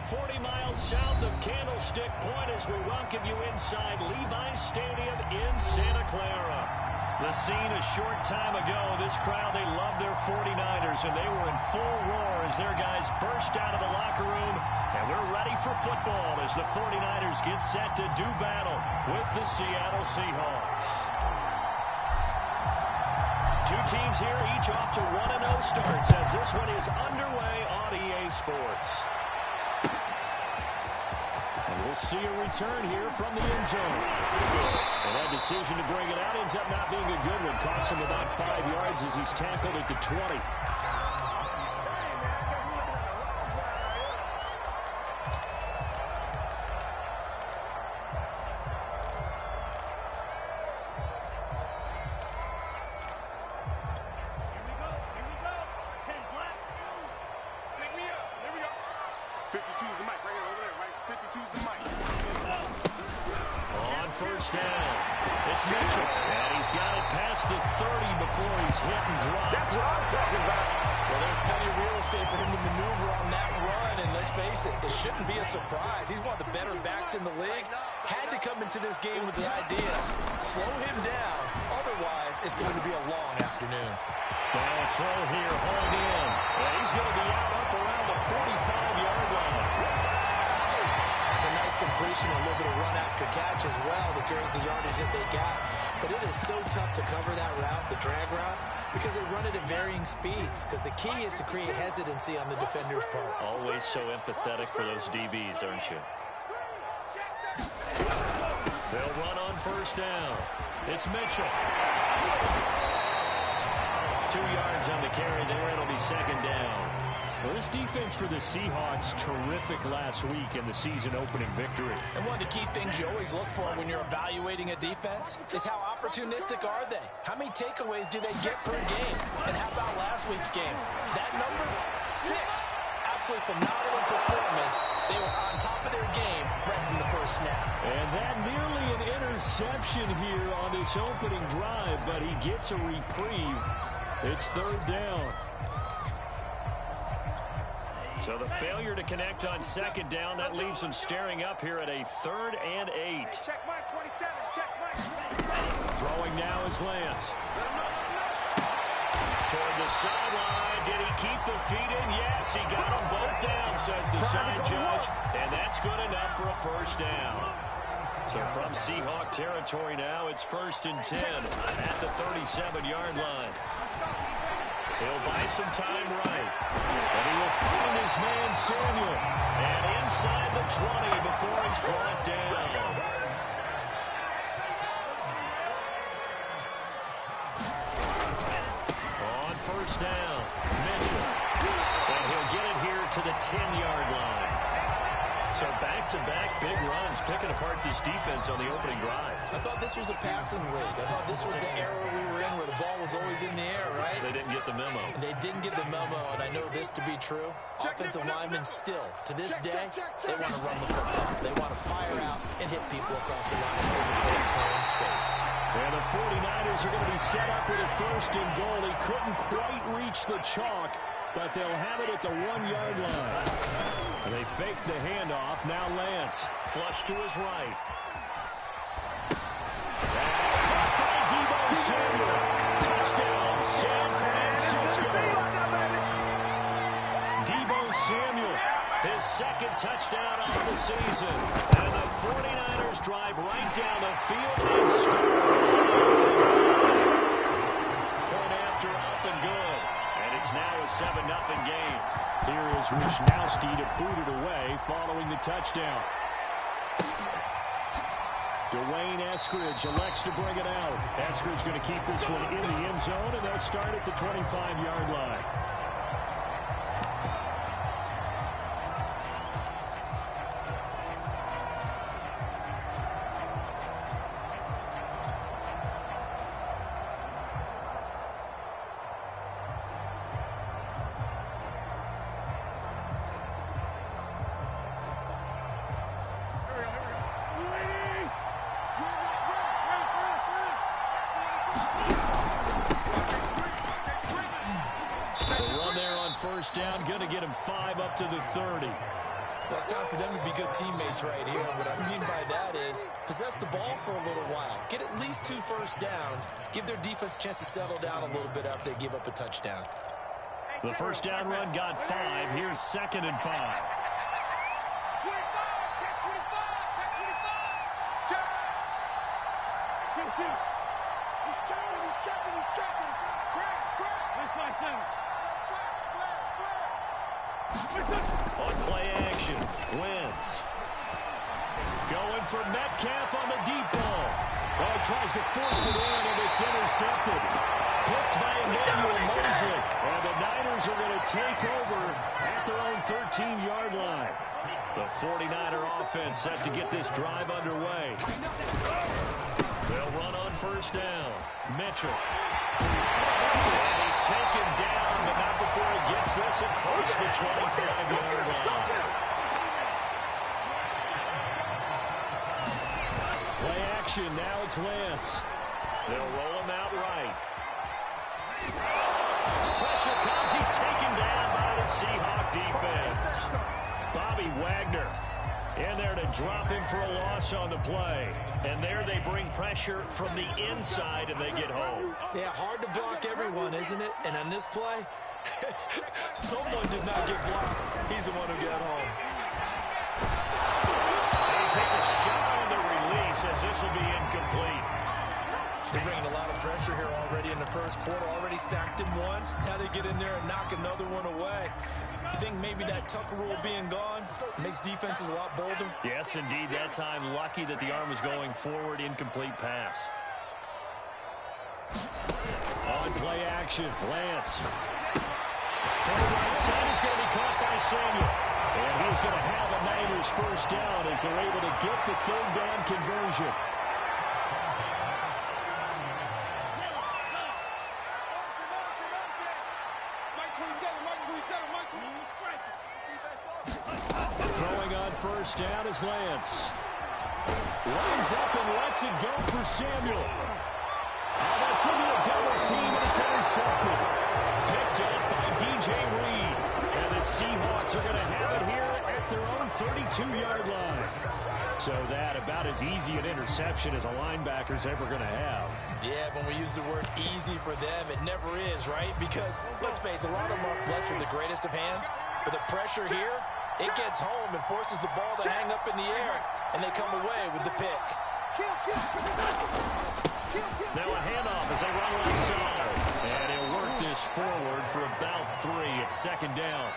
40 miles south of Candlestick Point as we welcome you inside Levi's Stadium in Santa Clara. The scene a short time ago, this crowd, they love their 49ers, and they were in full roar as their guys burst out of the locker room. And we're ready for football as the 49ers get set to do battle with the Seattle Seahawks. Two teams here, each off to 1-0 starts as this one is underway on EA Sports. And we'll see a return here from the end zone. And that decision to bring it out ends up not being a good one. Costs him about 5 yards as he's tackled at the 20. First down. It's Mitchell. And he's got it past the 30 before he's hit and dropped. That's what I'm talking about. Well, there's plenty of real estate for him to maneuver on that run. And let's face it, it shouldn't be a surprise. He's one of the better backs in the league. Had to come into this game with the idea, slow him down. Otherwise, it's going to be a long afternoon. Ball throw here, hauled in. And he's going to be out up around the 45-yard line. It's a nice completion, a little bit of run after catch as well to carry the yardage that they got. But it is so tough to cover that route, the drag route, because they run it at varying speeds. Because the key is to create hesitancy on the defender's part. Always so empathetic for those DBs, aren't you? They'll run on first down. It's Mitchell. 2 yards on the carry there. It'll be second down. Well, this defense for the Seahawks, terrific last week in the season-opening victory. And one of the key things you always look for when you're evaluating a defense is how opportunistic are they? How many takeaways do they get per game? And how about last week's game? That number, 6. Absolutely phenomenal performance. They were on top of their game right from the first snap. And that nearly an interception here on this opening drive, but he gets a reprieve. It's third down. So the failure to connect on second down, that leaves him staring up here at a 3rd and 8. Check mine, 27. Check mine. Throwing now is Lance. Toward the sideline. Did he keep the feet in? Yes, he got them both down, says the side judge. And that's good enough for a first down. So from Seahawk territory now, it's 1st and 10 at the 37-yard line. He'll buy some time right. And he will find his man Samuel. And inside the 20 before he's brought down. On first down, Mitchell. And he'll get it here to the 10-yard line. So back-to-back big runs, picking apart this defense on the opening drive. I thought this was a passing league. I thought this was the era we were in where the ball was always in the air, right? They didn't get the memo. And they didn't get the memo, and I know this to be true. Offensive linemen still, to this day, they want to run the football. They want to fire out and hit people across the line so they can clear space. And the 49ers are going to be set up with a 1st and goal. He couldn't quite reach the chalk, but they'll have it at the 1-yard line. And they fake the handoff. Now Lance. Flush to his right. That's caught by Deebo Samuel. Touchdown, San Francisco. Deebo Samuel, his 2nd touchdown of the season. And the 49ers drive right down the field and score. Point after up and good. And it's now a 7-0 game. Here is Wisnowski to boot it away following the touchdown. Dwayne Eskridge elects to bring it out. Eskridge going to keep this one in the end zone, and they'll start at the 25-yard line. First down, going to get him 5 up to the 30. Well, it's time for them to be good teammates right here. What I mean by that is possess the ball for a little while. Get at least 2 first downs. Give their defense a chance to settle down a little bit after they give up a touchdown. The first down run got 5. Here's 2nd and 5. 25, check 25, check 25. Check. He's checking. Crash. On play action, Wentz. Going for Metcalf on the deep ball. Oh, tries to force it in, and it's intercepted. Picked by Emmanuel Mosley. And the Niners are going to take over at their own 13-yard line. The 49er offense set to get this drive underway. They'll run on first down. Mitchell. And he's taken down, but not before he gets this across the 25-yard line. Play action, now it's Lance. They'll roll him out right. Pressure comes, he's taken down by the Seahawks defense. Bobby Wagner in there to drop him for a loss on the play. And there they bring pressure from the inside and they get home. Yeah, hard to block everyone, isn't it? And on this play, someone did not get blocked. He's the one who got home. And he takes a shot on the release as this will be incomplete. They're bringing a lot of pressure here already in the first quarter. Already sacked him once. Now they get in there and knock another one away. You think maybe that Tucker rule being gone makes defenses a lot bolder? Yes, indeed. That time, lucky that the arm was going forward. Incomplete pass. On play action, Lance. From the right side is going to be caught by Samuel. And he's going to have a Niners first down as they're able to get the third down conversion. Throwing on first down is Lance. Lines up and lets it go for Samuel. Oh, that's into a double team, and it's intercepted. Picked up by DJ Reed. And the Seahawks are going to have it here at their own 32-yard line. So that about as easy an interception as a linebacker's ever going to have. Yeah, when we use the word easy for them, it never is, right? Because, let's face it, a lot of them aren't blessed with the greatest of hands. But the pressure here, it gets home and forces the ball to hang up in the air, and they come away with the pick. Now a handoff as they run right side. And he'll work this forward for about 3 at 2nd down.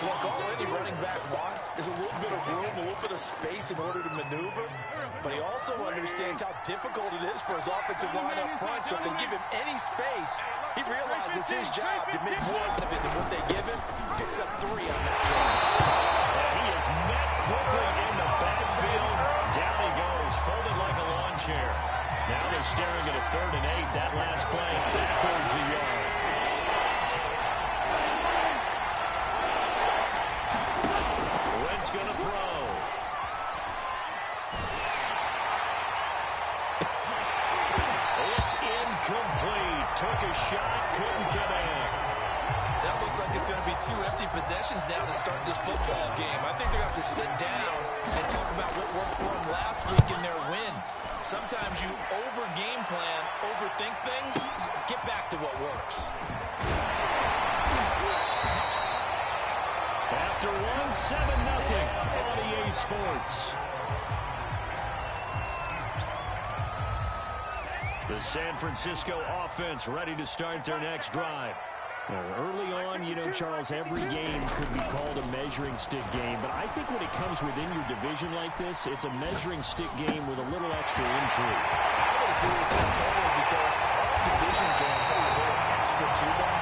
Look, all any running back wants is a little bit of room, a little bit of space in order to maneuver. But he also understands how difficult it is for his offensive line up front. So if they give him any space, he realizes his job to make more out of it than what they give him. Picks up 3 on that play. And he is met quickly in the backfield. Down he goes, folded like a lawn chair. Now they're staring at a 3rd and 8. That last play backwards a yard. Wentz going to throw. It's incomplete. Took a shot, couldn't connect. That looks like it's going to be 2 empty possessions now to start this football game. I think they're going to have to sit down and talk about what worked for them last week in their win. Sometimes you over-game plan, overthink things. Get back to what works. After 1-7-0 on EA Sports. The San Francisco offense ready to start their next drive. Early on, you know, Charles, every game could be called a measuring stick game. But I think when it comes within your division like this, it's a measuring stick game with a little extra intrigue. I would agree with that totally because division games have a little extra to them.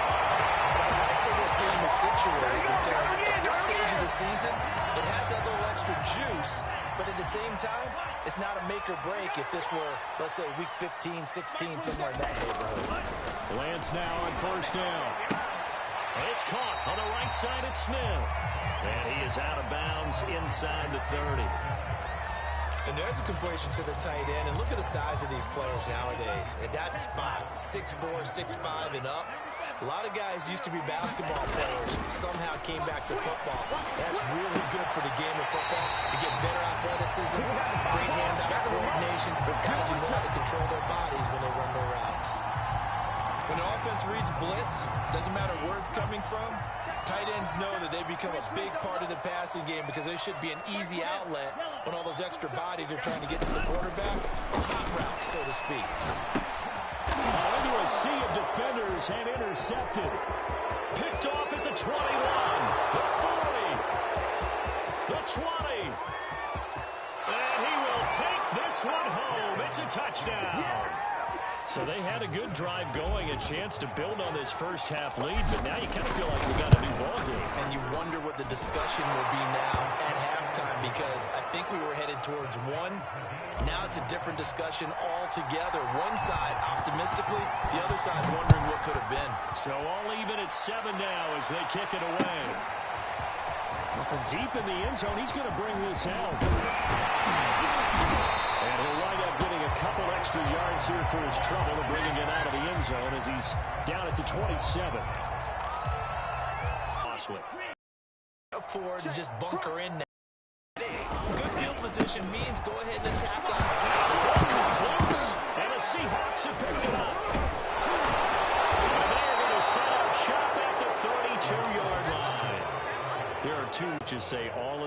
But I like where this game is situated because at this stage of the season, it has that little extra juice. But at the same time, it's not a make or break if this were, let's say, week 15, 16, somewhere in that neighborhood. Lance now on first down. It's caught on the right side at Smith. And he is out of bounds inside the 30. And there's a completion to the tight end. And look at the size of these players nowadays. At that spot, 6'4", 6'5", and up. A lot of guys used to be basketball players, somehow came back to football. That's really good for the game of football. You get better athleticism, great hand-eye coordination, guys who know how to control their bodies when they run their routes. When the offense reads blitz, doesn't matter where it's coming from, tight ends know that they become a big part of the passing game because they should be an easy outlet when all those extra bodies are trying to get to the quarterback. A hot route, so to speak. Into a sea of defenders and intercepted. Picked off at the 21, the 40, the 20. And he will take this one home. It's a touchdown. So they had a good drive going, a chance to build on this first half lead, but now you kind of feel like we got a new ball game. And you wonder what the discussion will be now at halftime, because I think we were headed towards one. Now it's a different discussion altogether. One side optimistically, the other side wondering what could have been. So all even at 7 now as they kick it away. Well, from deep in the end zone, he's going to bring this out. And he'll wind up getting a couple extra yards here for his trouble and bringing it out of the end zone as he's down at the 27. Forward and just bunker in now. Good field position means go ahead and attack them. Comes loose, and the Seahawks have picked it up. And they're going to set up shop at the 32-yard line. There are two, just say all of